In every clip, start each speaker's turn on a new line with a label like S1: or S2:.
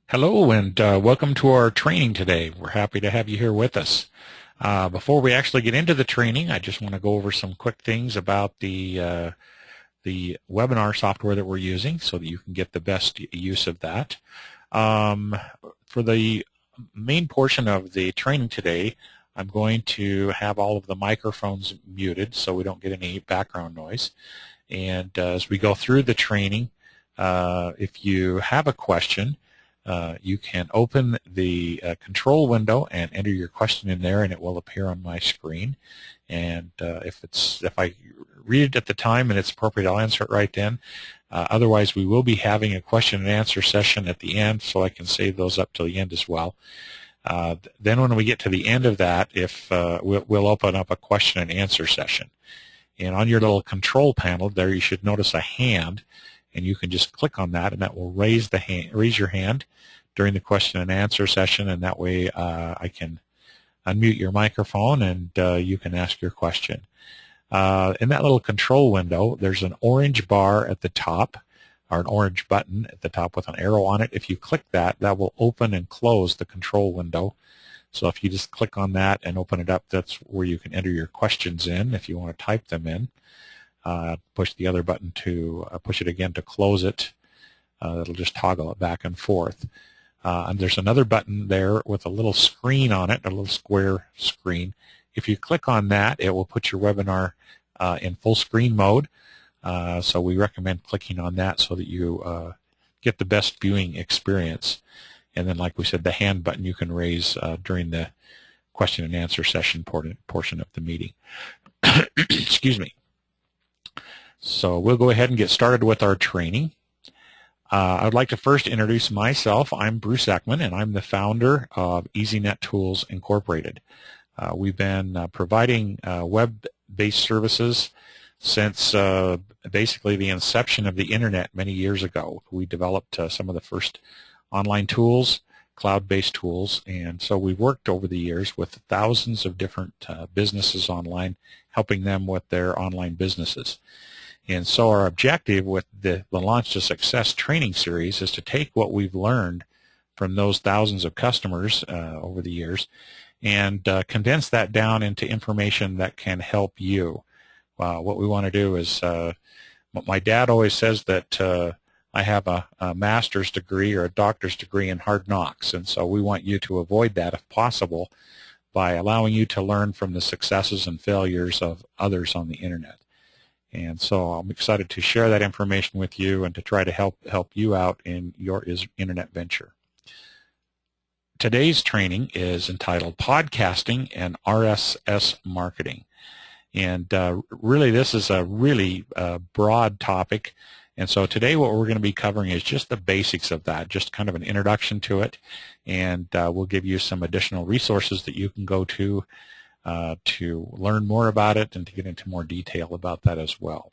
S1: Hello and welcome to our training today. We're happy to have you here with us. Before we actually get into the training, I just want to go over some quick things about the webinar software that we're using so that you can get the best use of that. For the main portion of the training today, I'm going to have all of the microphones muted so we don't get any background noise. And as we go through the training, if you have a question, you can open the control window and enter your question in there, and it will appear on my screen. And if I read it at the time and it's appropriate, I'll answer it right then. Otherwise, we will be having a question and answer session at the end, so I can save those up till the end as well. Then when we get to the end of that, we'll open up a question and answer session. And on your little control panel there, you should notice a hand, and you can just click on that, and that will raise your hand during the question and answer session, and that way I can unmute your microphone and you can ask your question. In that little control window, there's an orange bar at the top, or an orange button at the top with an arrow on it. If you click that, that will open and close the control window. So if you just click on that and open it up, that's where you can enter your questions in if you want to type them in. Push the other button to push it again to close it. It'll just toggle it back and forth. And there's another button there with a little screen on it, a little square screen. If you click on that, it will put your webinar in full screen mode. So we recommend clicking on that so that you get the best viewing experience. And then, like we said, the hand button you can raise during the question and answer session portion of the meeting. Excuse me. So we'll go ahead and get started with our training. I would like to first introduce myself. I'm Bruce Eckman, and I'm the founder of EasyNet Tools Incorporated. We've been providing web-based services since basically the inception of the Internet many years ago. We developed some of the first online tools, cloud-based tools, and so we've worked over the years with thousands of different businesses online, helping them with their online businesses. And so our objective with the Launch to Success training series is to take what we've learned from those thousands of customers over the years and condense that down into information that can help you. What we want to do is, my dad always says that I have a master's degree or a doctor's degree in hard knocks, and so we want you to avoid that if possible by allowing you to learn from the successes and failures of others on the Internet. And so I'm excited to share that information with you and to try to help you out in your Internet venture. Today's training is entitled Podcasting and RSS Marketing. And really, this is a really broad topic. And so today what we're going to be covering is just the basics of that, just kind of an introduction to it. And we'll give you some additional resources that you can go to learn more about it and to get into more detail about that as well.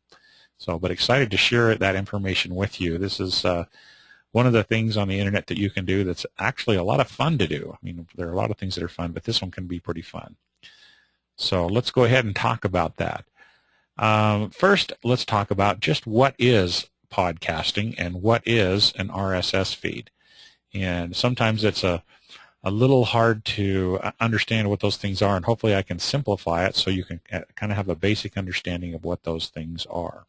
S1: So, but excited to share that information with you. This is one of the things on the Internet that you can do that's actually a lot of fun to do. I mean, there are a lot of things that are fun, but this one can be pretty fun. So let's go ahead and talk about that. First, let's talk about just what is podcasting and what is an RSS feed. And sometimes it's a little hard to understand what those things are, and hopefully I can simplify it so you can kind of have a basic understanding of what those things are.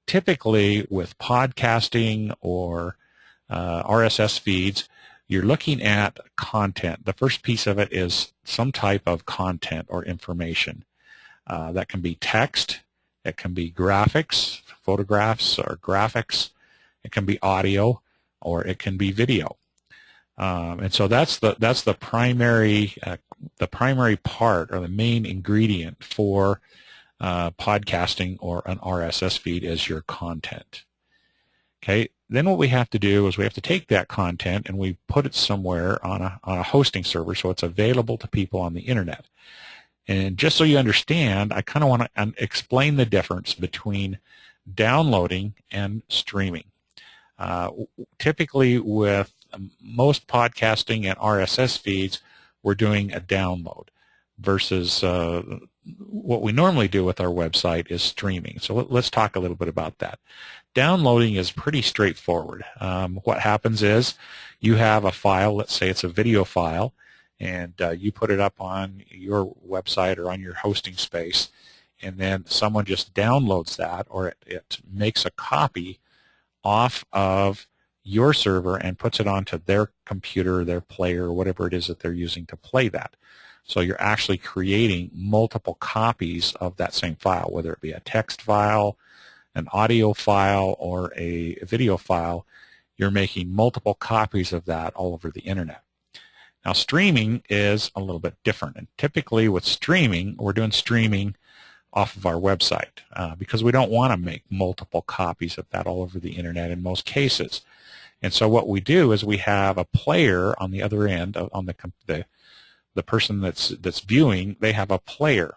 S1: Typically with podcasting or RSS feeds, you're looking at content. The first piece of it is some type of content or information. That can be text, it can be graphics, photographs or graphics, it can be audio, or it can be video. And so that's the primary part or the main ingredient for podcasting or an RSS feed is your content. Okay. Then what we have to do is we have to take that content and we put it somewhere on a hosting server so it's available to people on the Internet. And just so you understand, I kind of want to explain the difference between downloading and streaming. Typically with most podcasting and RSS feeds, we're doing a download versus what we normally do with our website is streaming. So let's talk a little bit about that. downloading is pretty straightforward. What happens is you have a file, let's say it's a video file, and you put it up on your website or on your hosting space, and then someone just downloads that, or it makes a copy off of your server and puts it onto their computer, their player, whatever it is that they're using to play that. So you're actually creating multiple copies of that same file, whether it be a text file, an audio file, or a video file. You're making multiple copies of that all over the internet. Now, streaming is a little bit different, and typically with streaming, we're doing streaming off of our website because we don't want to make multiple copies of that all over the internet in most cases. And so what we do is we have a player on the other end, on the person that's viewing. They have a player,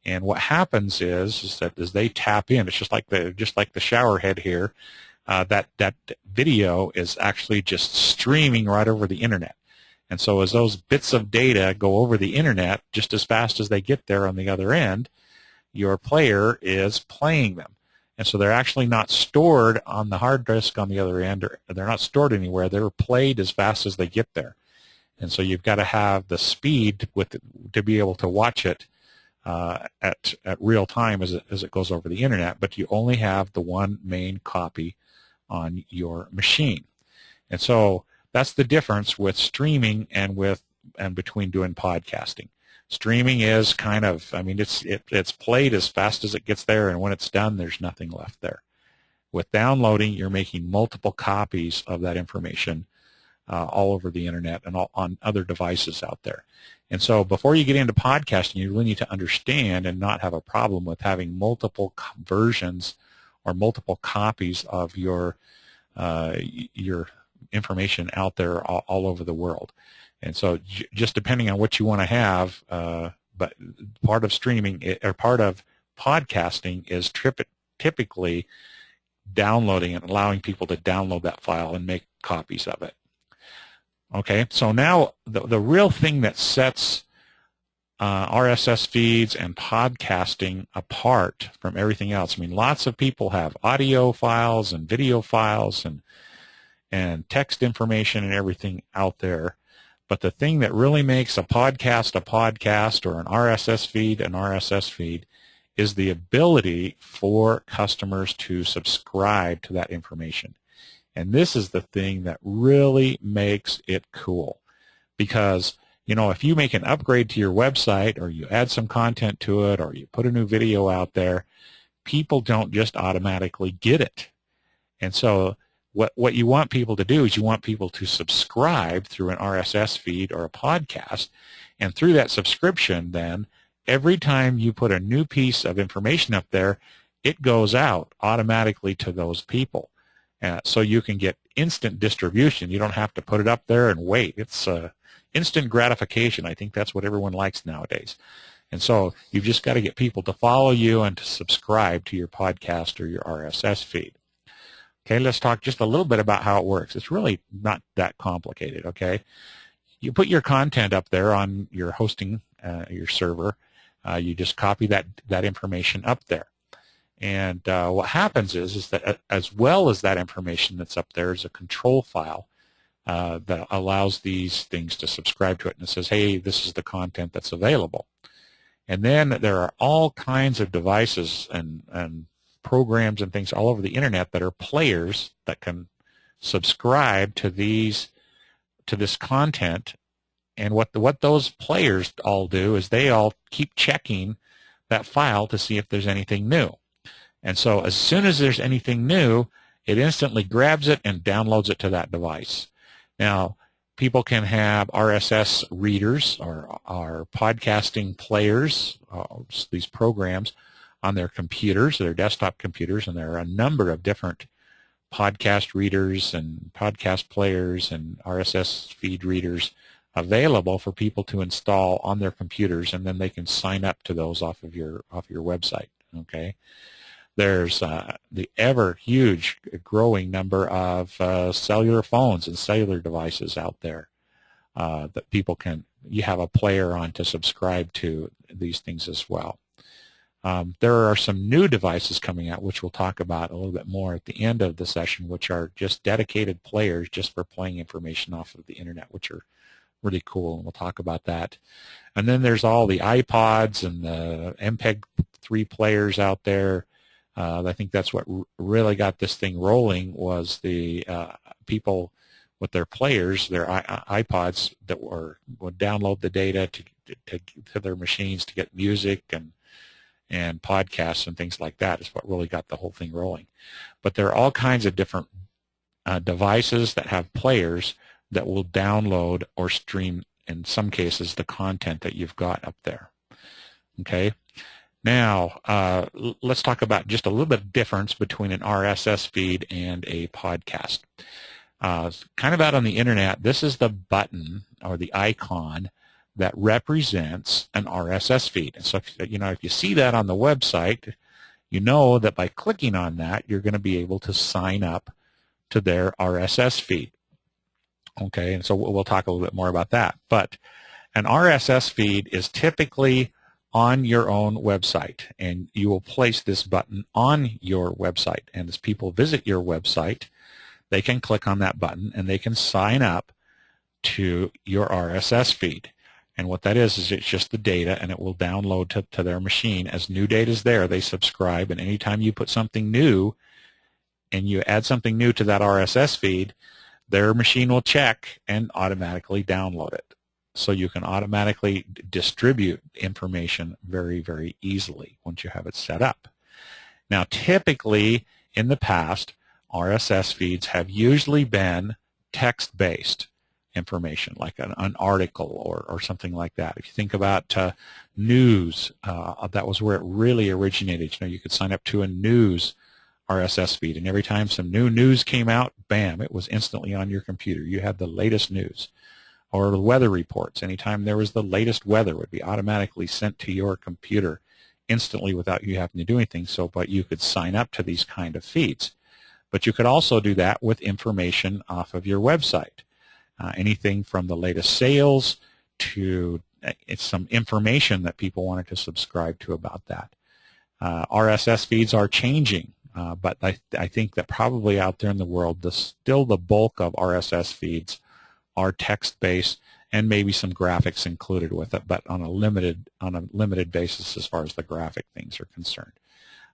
S1: and what happens is that as they tap in, it's just like the shower head here. That video is actually just streaming right over the internet. And so as those bits of data go over the internet, just as fast as they get there on the other end, your player is playing them. And so they're actually not stored on the hard disk on the other end, or they're not stored anywhere. They're played as fast as they get there. And so you've got to have the speed to be able to watch it at real time as it goes over the internet, but you only have the one main copy on your machine. And so that's the difference with streaming and between doing podcasting. Streaming is kind of, it's played as fast as it gets there, and when it's done, there's nothing left there. With downloading, you're making multiple copies of that information all over the internet and on other devices out there. And so before you get into podcasting, you really need to understand and not have a problem with having multiple versions or multiple copies of your information out there all over the world. And so just depending on what you want to have, but part of streaming or part of podcasting is typically downloading and allowing people to download that file and make copies of it. Okay, so now the real thing that sets RSS feeds and podcasting apart from everything else. Lots of people have audio files and video files and text information and everything out there. But the thing that really makes a podcast or an RSS feed is the ability for customers to subscribe to that information. And this is the thing that really makes it cool, because if you make an upgrade to your website, or you add some content to it, or you put a new video out there, people don't just automatically get it. And so what you want people to do is you want people to subscribe through an RSS feed or a podcast, and through that subscription, then every time you put a new piece of information up there, it goes out automatically to those people. So you can get instant distribution. You don't have to put it up there and wait. It's instant gratification. I think that's what everyone likes nowadays. And so you've just got to get people to follow you and to subscribe to your podcast or your RSS feed. Okay, let's talk just a little bit about how it works. It's really not that complicated, okay? You put your content up there on your hosting, your server. You just copy that information up there. And what happens is that as well as that information that's up there is a control file that allows these things to subscribe to it, and it says, hey, this is the content that's available. And then there are all kinds of devices and programs and things all over the internet that are players that can subscribe to this content. And what those players all do is they all keep checking that file to see if there's anything new. And so as soon as there's anything new, it instantly grabs it and downloads it to that device. Now, people can have RSS readers or podcasting players, these programs, on their computers, their desktop computers, and there are a number of different podcast readers and podcast players and RSS feed readers available for people to install on their computers, and then they can sign up to those off of your website. Okay. There's the ever huge growing number of cellular phones and cellular devices out there that people you have a player on to subscribe to these things as well. There are some new devices coming out, which we'll talk about a little bit more at the end of the session, which are just dedicated players just for playing information off of the internet, which are really cool, and we'll talk about that. And then there's all the iPods and the MPEG-3 players out there. I think that's what really got this thing rolling, was the people with their players, their iPods, that would download the data to their machines to get music and podcasts and things like that, is what really got the whole thing rolling. But there are all kinds of different devices that have players that will download or stream, in some cases, the content that you've got up there. Okay. Now, let's talk about just a little bit of difference between an RSS feed and a podcast. Kind of out on the internet, this is the button or the icon that represents an RSS feed. And so, if you see that on the website, you know that by clicking on that, you're going to be able to sign up to their RSS feed. Okay, and so we'll talk a little bit more about that. But an RSS feed is typically on your own website, and you will place this button on your website. And as people visit your website, they can click on that button and they can sign up to your RSS feed. And what that is it's just the data, and it will download to their machine. As new data is there, they subscribe, and anytime you put something new and you add something new to that RSS feed, their machine will check and automatically download it. So you can automatically distribute information very, very easily once you have it set up. Now, typically in the past, RSS feeds have usually been text-based information, like an article or something like that. If you think about news, that was where it really originated. You could sign up to a news RSS feed, and every time some new news came out, bam, it was instantly on your computer. You had the latest news. Or the weather reports. Anytime there was the latest weather, would be automatically sent to your computer instantly without you having to do anything. But you could sign up to these kind of feeds. But you could also do that with information off of your website. Anything from the latest sales to some information that people wanted to subscribe to about that. RSS feeds are changing. But I think that probably out there in the world, still the bulk of RSS feeds are text-based, and maybe some graphics included with it, but on a limited basis as far as the graphic things are concerned.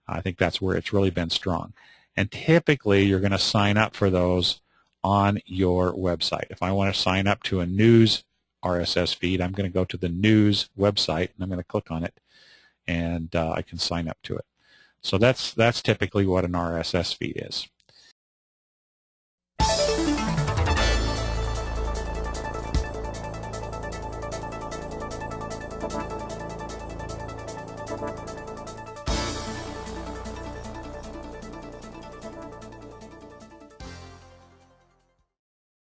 S1: I think that's where it's really been strong. And typically, you're going to sign up for those on your website. If I want to sign up to a news RSS feed, I'm going to go to the news website, and I'm going to click on it, and I can sign up to it. So that's typically what an RSS feed is.